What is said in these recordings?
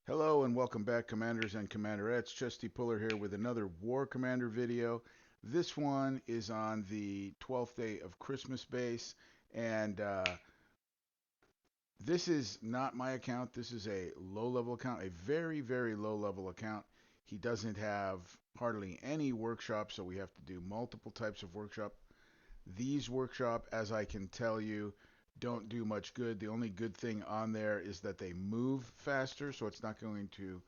Hello and welcome back, Commanders and Commanderettes. Chesty Puller here with another War Commander video. This one is on the 12th day of Christmas base, and this is not my account. This is a low-level account, a very, very low-level account. He doesn't have hardly any workshop, so we have to do multiple types of workshop. These workshop, as I can tell you, don't do much good. The only good thing on there is that they move faster, so it's not going to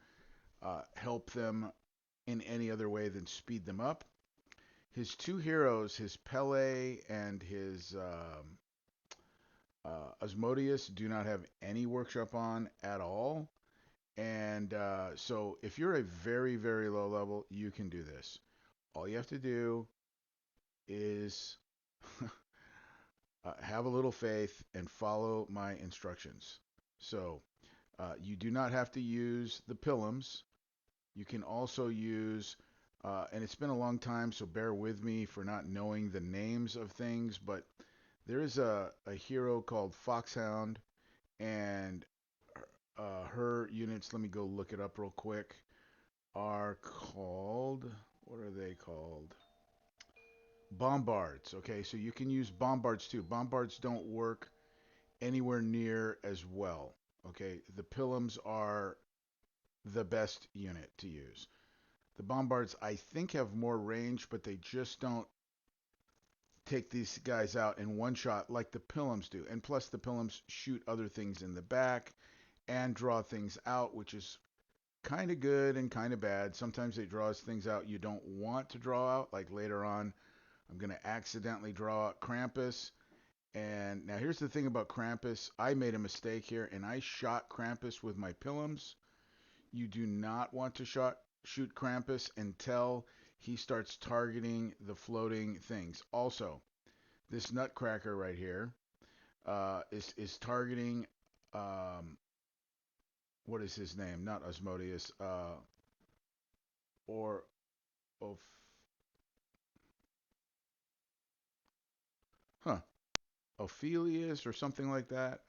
help them in any other way than speed them up. His two heroes, his Pele and his Asmodeus, do not have any workshop on at all. And so if you're a very, very low level, you can do this. All you have to do is have a little faith and follow my instructions. So you do not have to use the Pillums. You can also use, and it's been a long time, so bear with me for not knowing the names of things, but there is a hero called Foxhound, and her units, let me go look it up real quick, are called, what are they called? Bombards. Okay, so you can use Bombards too. Bombards don't work anywhere near as well. Okay, the Pillums are the best unit to use. The Bombards, I think, have more range, but they just don't take these guys out in one shot like the Pillums do. And plus, the Pillums shoot other things in the back and draw things out, which is kind of good and kind of bad. Sometimes they draw things out you don't want to draw out. Like later on, I'm going to accidentally draw out Krampus. And now here's the thing about Krampus. I made a mistake here, and I shot Krampus with my Pillums. You do not want to shoot Krampus until he starts targeting the floating things. Also, this Nutcracker right here is targeting what is his name? Not Asmodeus, or of huh Ophelius or something like that.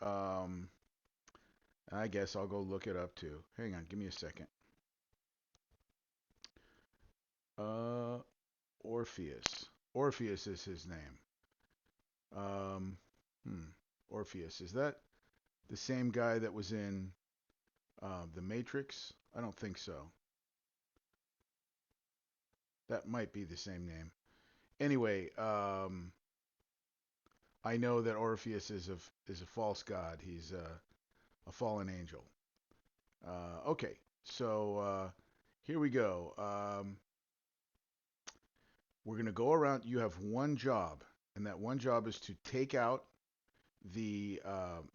I guess I'll go look it up too. Hang on, give me a second. Uh, Orpheus. Orpheus is his name. Um, hmm. Orpheus, is that the same guy that was in The Matrix? I don't think so. That might be the same name. Anyway, I know that Orpheus is a false god. He's a fallen angel. Okay, so here we go. We're going to go around. You have one job, and that one job is to take out the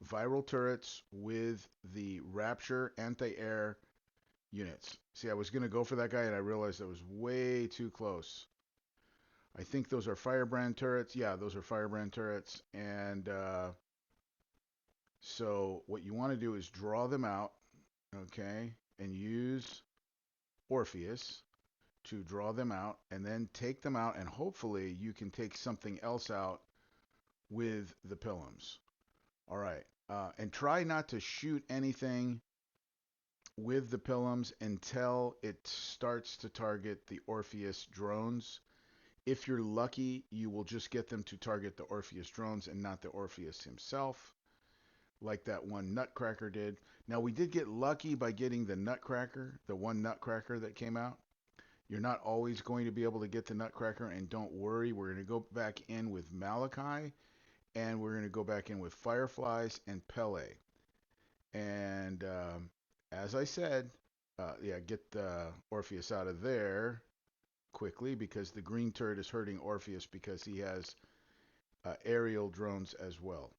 viral turrets with the Rapture anti-air units. See, I was going to go for that guy, and I realized I was way too close. I think those are Firebrand turrets. Yeah, those are Firebrand turrets. And so what you want to do is draw them out, okay, and use Orpheus to draw them out, and then take them out, and hopefully you can take something else out with the Pillums. All right. And try not to shoot anything with the Pillums until it starts to target the Orpheus drones. If you're lucky, you will just get them to target the Orpheus drones and not the Orpheus himself, like that one Nutcracker did. Now, we did get lucky by getting the Nutcracker, the one Nutcracker that came out. You're not always going to be able to get the Nutcracker, and don't worry, we're going to go back in with Malachi, and we're going to go back in with Fireflies and Pele. And as I said, yeah, get the Orpheus out of there quickly because the green turret is hurting Orpheus because he has aerial drones as well.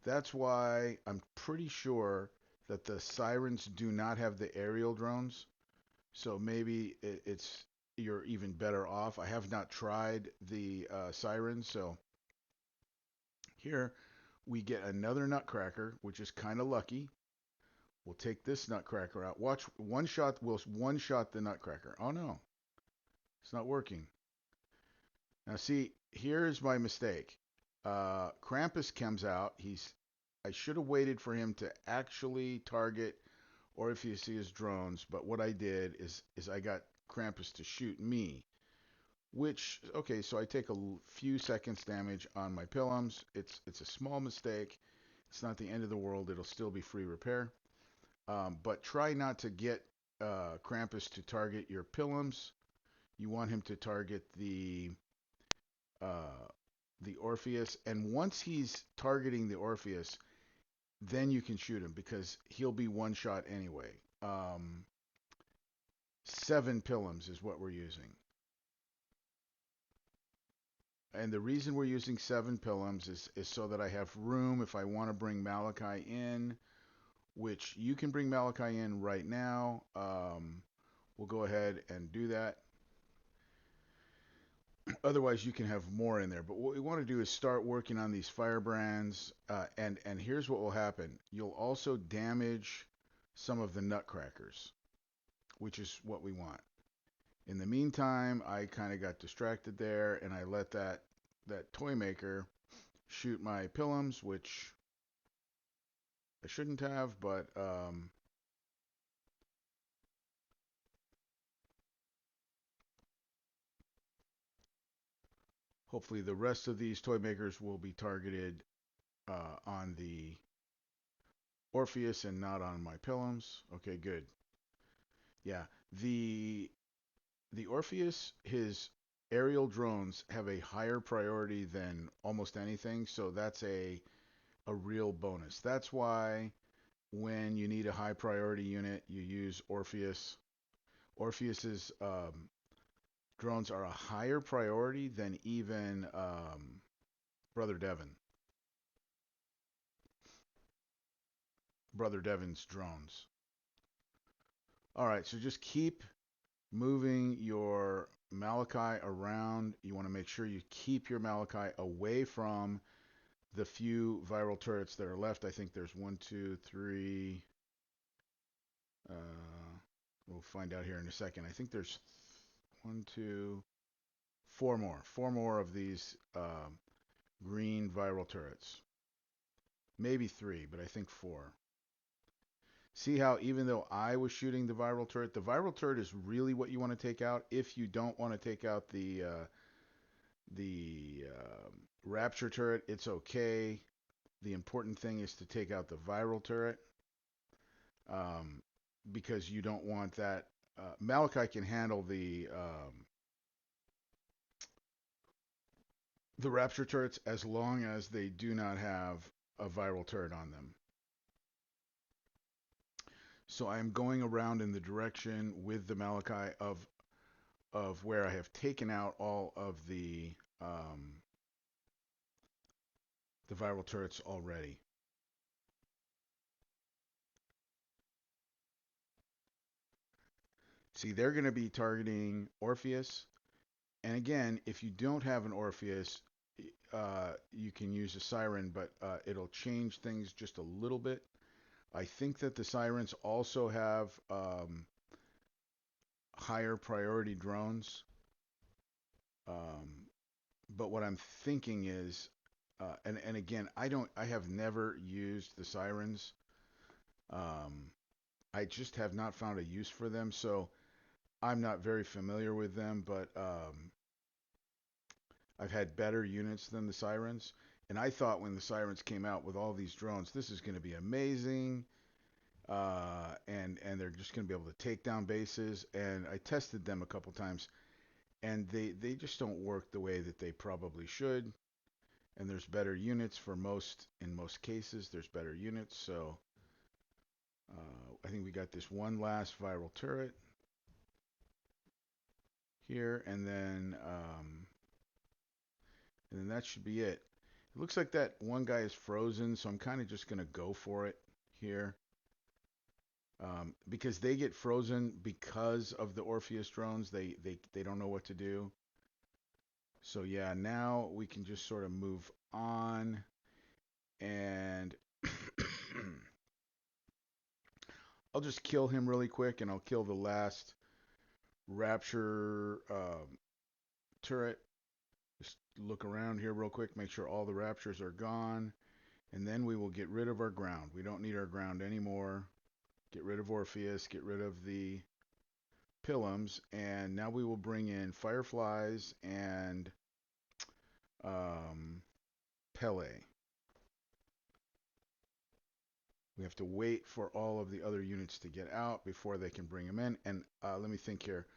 That's why I'm pretty sure that the Sirens do not have the aerial drones. So maybe it's you're even better off. I have not tried the Sirens, so here we get another Nutcracker, which is kind of lucky. We'll take this Nutcracker out. Watch, one shot will one shot the Nutcracker. Oh no, it's not working. Now see, here's my mistake. Krampus comes out. I should have waited for him to actually target or if you see his drones. But what I did is I got Krampus to shoot me, which, okay, so I take a few seconds damage on my Pilums. It's a small mistake. It's not the end of the world. It'll still be free repair. But try not to get Krampus to target your Pilums. You want him to target uh, the Orpheus, and once he's targeting the Orpheus, then you can shoot him because he'll be one shot anyway. 7 Pilums is what we're using. And the reason we're using 7 Pilums is so that I have room if I want to bring Malachi in, which you can bring Malachi in right now. We'll go ahead and do that. Otherwise, you can have more in there. But what we want to do is start working on these firebrands. And here's what will happen. You'll also damage some of the nutcrackers, which is what we want. In the meantime, I kind of got distracted there, and I let that toy maker shoot my Pilums, which I shouldn't have, but hopefully the rest of these toy makers will be targeted on the Orpheus and not on my Pilums. Okay, good. Yeah, the the Orpheus, his aerial drones have a higher priority than almost anything, so that's a real bonus. That's why when you need a high priority unit, you use Orpheus. Orpheus's drones are a higher priority than even Brother Devin. Brother Devin's drones. All right, so just keep moving your Malachi around. You want to make sure you keep your Malachi away from the few viral turrets that are left. I think there's one, two, three. We'll find out here in a second. I think there's one, two, four more. Four more of these green viral turrets. Maybe three, but I think four. See how even though I was shooting the viral turret is really what you want to take out. If you don't want to take out the rapture turret, it's okay. The important thing is to take out the viral turret, um, because you don't want that. Malachi can handle the rapture turrets as long as they do not have a viral turret on them. So I'm going around in the direction with the Malachi of where I have taken out all of the viral turrets already. See, they're going to be targeting Orpheus. And again, if you don't have an Orpheus, you can use a Siren, but it'll change things just a little bit. I think that the Sirens also have higher priority drones. Um, but what I'm thinking is, and again, I have never used the Sirens. Um, I just have not found a use for them, so I'm not very familiar with them, but I've had better units than the Sirens. And I thought when the Sirens came out with all these drones, this is going to be amazing. And they're just going to be able to take down bases. And I tested them a couple times, and they just don't work the way that they probably should. And there's better units in most cases. There's better units. So I think we got this one last viral turret here, and then that should be it. It looks like that one guy is frozen, so I'm kind of just going to go for it here. Because they get frozen because of the Orpheus drones. They don't know what to do. So yeah, now we can just sort of move on. And I'll just kill him really quick, and I'll kill the last Rapture turret. Just look around here real quick, make sure all the Raptures are gone. And then we will get rid of our ground. We don't need our ground anymore. Get rid of Orpheus, get rid of the Pilums, and now we will bring in Fireflies and um, Pele. We have to wait for all of the other units to get out before they can bring them in. And let me think here.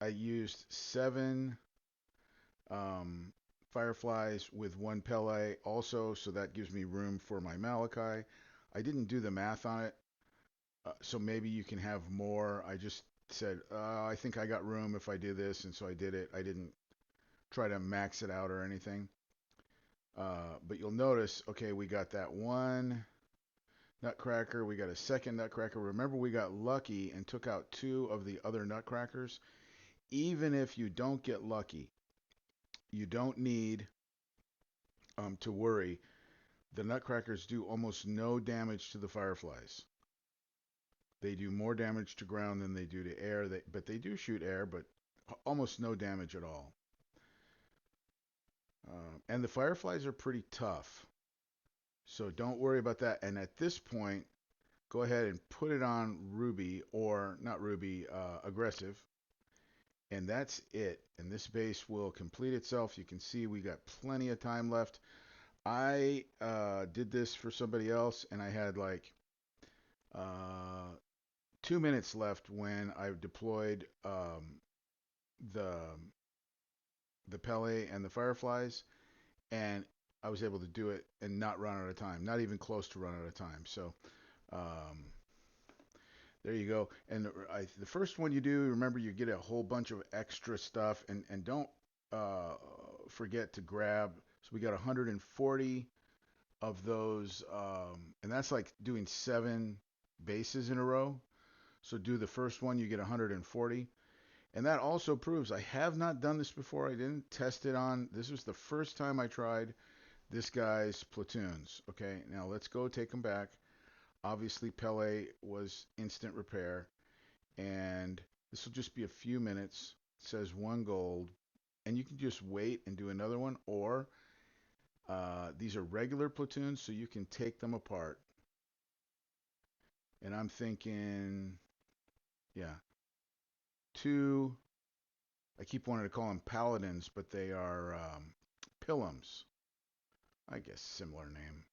I used 7 um, Fireflies with 1 Pele also, so that gives me room for my Malachi. I didn't do the math on it, so maybe you can have more. I just said, I think I got room if I do this, and so I did it. I didn't try to max it out or anything. But you'll notice, okay, we got that one Nutcracker. We got a second Nutcracker. Remember, we got lucky and took out 2 of the other Nutcrackers. Even if you don't get lucky, you don't need to worry. The Nutcrackers do almost no damage to the Fireflies. They do more damage to ground than they do to air. But they do shoot air, but almost no damage at all. And the Fireflies are pretty tough. So don't worry about that. And at this point, go ahead and put it on Ruby, or not Ruby, Aggressive. And that's it. And this base will complete itself. You can see we got plenty of time left. I did this for somebody else, and I had like 2 minutes left when I deployed the the Pele and the Fireflies, and I was able to do it and not run out of time, not even close to run out of time. So um, there you go. And the first one you do, remember, you get a whole bunch of extra stuff, and don't forget to grab. So we got 140 of those, and that's like doing 7 bases in a row. So do the first one, you get 140. And that also proves I have not done this before. I didn't test it on. This was the first time I tried this guy's platoons. Okay, now let's go take them back. Obviously, Pele was instant repair, and this will just be a few minutes. It says 1 gold, and you can just wait and do another one, or these are regular platoons, so you can take them apart. And I'm thinking, yeah, 2. I keep wanting to call them paladins, but they are Pilums. I guess similar name.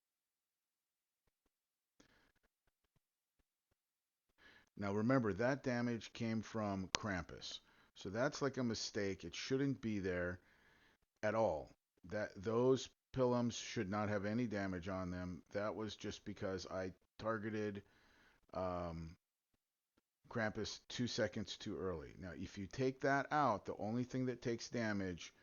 Now remember, that damage came from Krampus. So that's like a mistake. It shouldn't be there at all. Those Pilums should not have any damage on them. That was just because I targeted um, Krampus 2 seconds too early. Now, if you take that out, the only thing that takes damage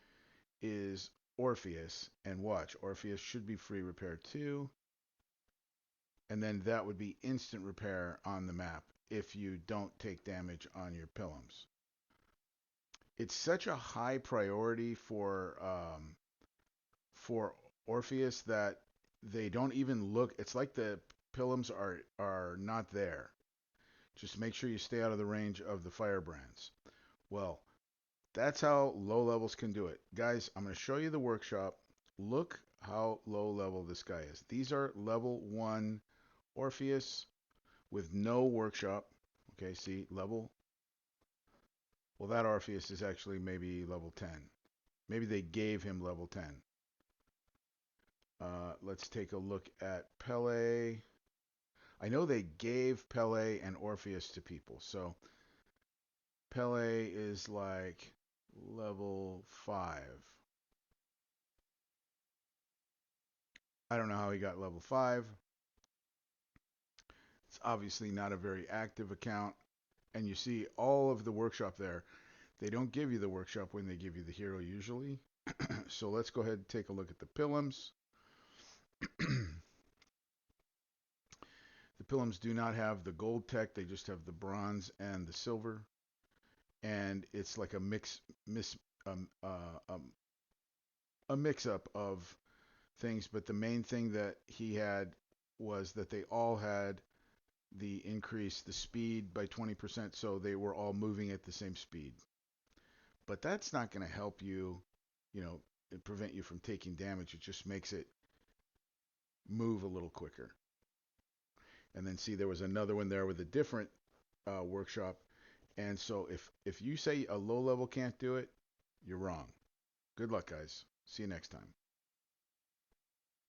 is Orpheus. And watch, Orpheus should be free repair too. And then that would be instant repair on the map if you don't take damage on your Pilums. It's such a high priority for Orpheus that they don't even look. It's like the Pilums are not there. Just make sure you stay out of the range of the firebrands. Well, that's how low levels can do it. Guys, I'm going to show you the workshop. Look how low level this guy is. These are level 1 Orpheus with no workshop. Okay, see, level. Well, that Orpheus is actually maybe level 10. Maybe they gave him level 10. Let's take a look at Pele. I know they gave Pele and Orpheus to people. So Pele is like level 5. I don't know how he got level 5. It's obviously not a very active account. And you see all of the workshop there. They don't give you the workshop when they give you the hero usually. So let's go ahead and take a look at the Pilums. The Pilums do not have the gold tech. They just have the bronze and the silver. And it's like a um, uh, um, a mix-up of things. But the main thing that he had was that they all had the speed by 20%, so they were all moving at the same speed. But that's not going to help you, you know, prevent you from taking damage. It just makes it move a little quicker. And then see, there was another one there with a different workshop. And so if you say a low level can't do it, you're wrong. Good luck, guys. See you next time.